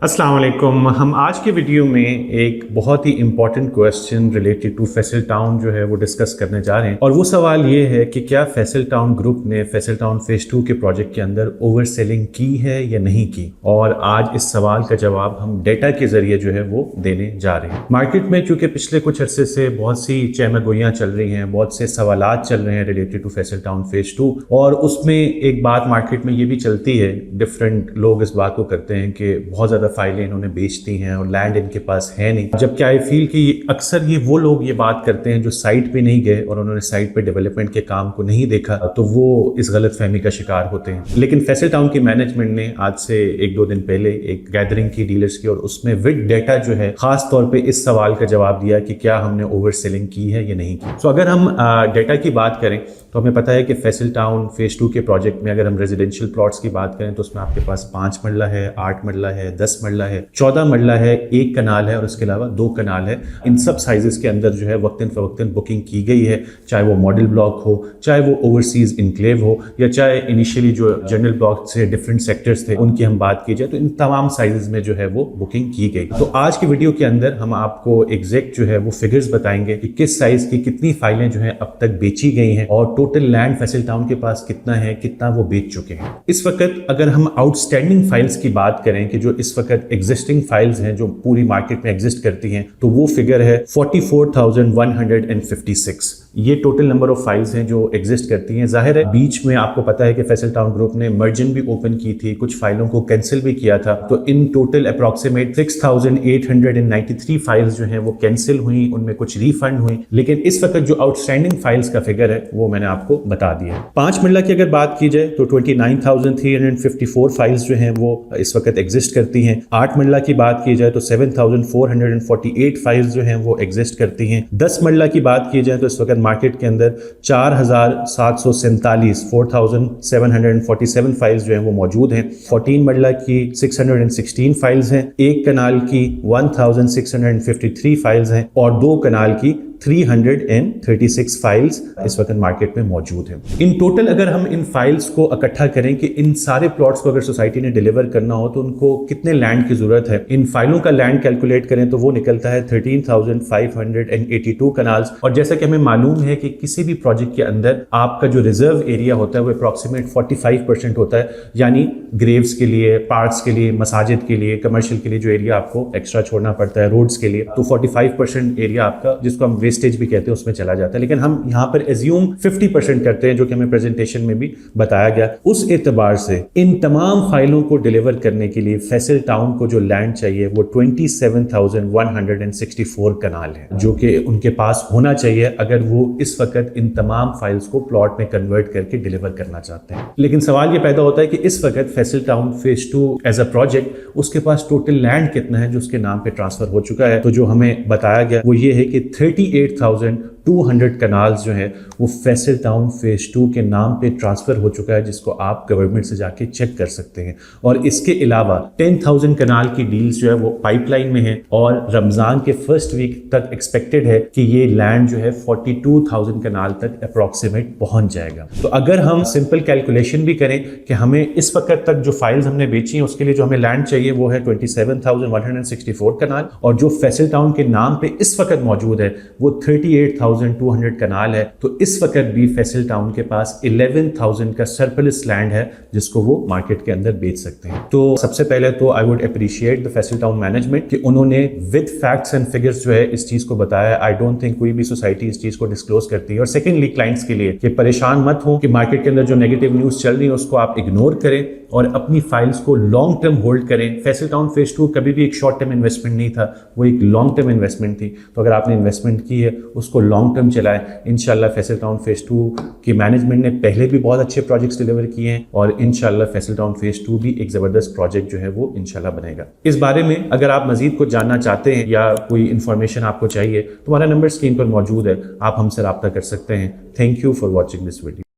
अस्सलाम वालेकुम। हम आज के वीडियो में एक बहुत ही important question related to Faisal Town जो है वो डिस्कस करने जा रहे हैं। और वो सवाल ये है कि क्या फैसल टाउन ग्रुप ने फैसल टाउन फेज 2 के प्रोजेक्ट के अंदर ओवर सेलिंग की है या नहीं की। और आज इस सवाल का जवाब हम डेटा के जरिए जो है वो देने जा रहे हैं। मार्केट में चूंकि पिछले कुछ अरसे से बहुत सी चहमगोइयाँ चल रही हैं, बहुत से सवालात चल रहे हैं related to Faisal town phase 2, और उसमें एक बात मार्केट में ये भी चलती है, डिफरेंट लोग इस बात को करते हैं कि बहुत ज़्यादा फाइलें इन्होंने बेच दी हैं और लैंड इनके पास है नहीं। जबकि आई फील कि अक्सर ये वो लोग ये बात करते हैं जो साइट पे नहीं गए और उन्होंने साइट पे डेवलपमेंट के काम को नहीं देखा, तो वो इस गलत फहमी का शिकार होते हैं। लेकिन फैसल टाउन की मैनेजमेंट ने आज से एक दो दिन पहले एक गैदरिंग की डीलर्स की, और उसमें विद डेटा जो है खास तौर पर इस सवाल का जवाब दिया कि क्या हमने ओवर सेलिंग की है या नहीं की। तो अगर हम डेटा की बात करें तो हमें पता है कि फैसल टाउन फेज 2 के प्रोजेक्ट में अगर हम रेजिडेंशियल प्लॉट्स की बात करें तो उसमें आपके पास 5 मरला है, 8 मरला है, 10 मरला है, 14 मरला है, 1 कनाल है और उसके अलावा 2 कनाल है। इन सब साइजेस के अंदर जो है वक्तन फवक्तन बुकिंग की गई है, चाहे वो मॉडल ब्लॉक हो, चाहे वो ओवरसीज इनक्लेव हो, या चाहे इनिशियली जो जनरल ब्लॉक से डिफरेंट सेक्टर्स थे उनकी हम बात की जाए तो इन तमाम साइजेस में जो है वो बुकिंग की गई। तो आज की वीडियो के अंदर हम आपको एग्जैक्ट जो है वो फिगर्स बताएंगे कि किस साइज की कितनी फाइलें जो है अब तक बेची गई हैं और टोटल लैंड फैसल टाउन के पास कितना है, कितना वो बेच चुके हैं। इस वक्त अगर हम आउटस्टैंडिंग फाइल्स की बात करें कि जो इस वक्त एग्जिस्टिंग फाइल्स हैं जो पूरी मार्केट में एग्जिस्ट करती हैं, तो वो फिगर है 44,156। ये टोटल नंबर ऑफ फाइल्स हैं जो एग्जिस्ट करती हैं। जाहिर है बीच में आपको पता है कि फैसल टाउन ग्रुप ने मर्जन भी ओपन की थी, कुछ फाइलों को कैंसिल भी किया था, तो इन टोटल अप्रॉक्सीमेट 6,893 फाइल्स जो हैं वो कैंसिल हुई, उनमें कुछ रिफंड हुई। लेकिन इस वक्त जो आउटस्टैंडिंग फाइल्स का फिगर है वो मैंने आपको बता दिया। 5 मरला की अगर बात की जाए तो 29,354 फाइल्स जो हैं वो इस वक्त एग्जिस्ट करती हैं। 8 मरला की बात की जाए तो 7,448 फाइल्स जो हैं वो एग्जिस्ट करती हैं। 10 मरला की बात की जाए तो इस वक्त मार्केट के अंदर 4,747 फाइल्स जो हैं वो मौजूद हैं। 14 मरला की 616 फाइल्स हैं, 1 कनाल की 1,653 फाइल्स हैं और 2 कनाल की 336 फाइल्स इस वक्त मार्केट में मौजूद हैं। इन टोटल अगर हम इन फाइल्स को इकट्ठा करें कि इन सारे प्लॉट्स को अगर सोसाइटी ने डिलीवर करना हो तो उनको कितने लैंड की जरूरत है, इन फाइलों का लैंड कैलकुलेट करें तो वो निकलता है 13,582 कनाल्स। और जैसा कि हमें मालूम है कि किसी भी प्रोजेक्ट के अंदर आपका जो रिजर्व एरिया होता है वो अप्रॉक्सीमेट 45% होता है, यानी ग्रेव्स के लिए, पार्क्स के लिए, मसाजिद के लिए, कमर्शियल के लिए जो एरिया आपको एक्स्ट्रा छोड़ना पड़ता है, रोड्स के लिए, तो 45% एरिया आपका, जिसको हम वेस्टेज भी कहते हैं, उसमें चला जाता है। लेकिन हम यहाँ पर एज्यूम 50% करते हैं, जो कि हमें प्रेजेंटेशन में भी बताया गया। उस एतबार से इन तमाम फाइलों को डिलीवर करने के लिए फैसल टाउन को जो लैंड चाहिए वो 27,164 कनाल है, जो कि उनके पास होना चाहिए अगर वो इस वक्त इन तमाम फाइल्स को प्लॉट में कन्वर्ट करके डिलीवर करना चाहते हैं। लेकिन सवाल ये पैदा होता है कि इस वक्त Faisal town phase 2 as a project, उसके पास टोटल लैंड कितना है जो उसके नाम पे ट्रांसफर हो चुका है। तो जो हमें बताया गया वो ये है कि 38,200 कनाल्स जो है वो फैसल टाउन फेज 2 के नाम पे ट्रांसफर हो चुका है, जिसको आप गवर्नमेंट से जाके चेक कर सकते हैं। और इसके अलावा 10,000 कनाल की डील्स जो है वो पाइपलाइन में है और रमजान के फर्स्ट वीक तक एक्सपेक्टेड है कि ये लैंड जो है 42,000 कनाल तक अप्रॉक्सीमेट पहुंच जाएगा। तो अगर हम सिंपल कैलकुलेशन भी करें कि हमें इस वक्त तक जो फाइल्स हमने बेची हैं उसके लिए जो हमें लैंड चाहिए वो है 27,164 कनाल, और जो फैसल टाउन के नाम पे इस वक्त मौजूद है वो 38,200 कनाल है। तो इस वक्त भी फैसल टाउन के पास 11,000 का सरप्लस लैंड है जिसको वो मार्केट के अंदर बेच सकते हैं। तो सबसे पहले तो I would appreciate the Faisal town management कि उन्होंने विद फैक्ट्स एंड फिगर्स जो है इस चीज को बताया। आई डोंट थिंक कोई भी सोसाइटी इस चीज को डिस्क्लोज करती है। और सेकेंडली क्लाइंट्स के लिए कि परेशान मत हो कि मार्केट के अंदर जो नेगेटिव न्यूज चल रही है उसको आप इग्नोर करें और अपनी फाइल्स को लॉन्ग टर्म होल्ड करें। फैसल टाउन फेज 2 कभी भी एक शॉर्ट टर्म इन्वेस्टमेंट नहीं था, वो एक लॉन्ग टर्म इन्वेस्टमेंट थी। तो अगर आपने इन्वेस्टमेंट की है उसको लॉन्ग टर्म चलाएं। इंशाल्लाह फैसल टाउन फेज 2 की मैनेजमेंट ने पहले भी बहुत अच्छे प्रोजेक्ट्स डिलीवर किए हैं और इंशाल्लाह फैसल टाउन फेज 2 भी एक जबरदस्त प्रोजेक्ट जो है वो इंशाल्लाह बनेगा। इस बारे में अगर आप मजीद कुछ जानना चाहते हैं या कोई इन्फॉर्मेशन आपको चाहिए तो हमारा नंबर स्क्रीन पर मौजूद है, आप हमसे रब्ता कर सकते हैं। Thank you for watching this video.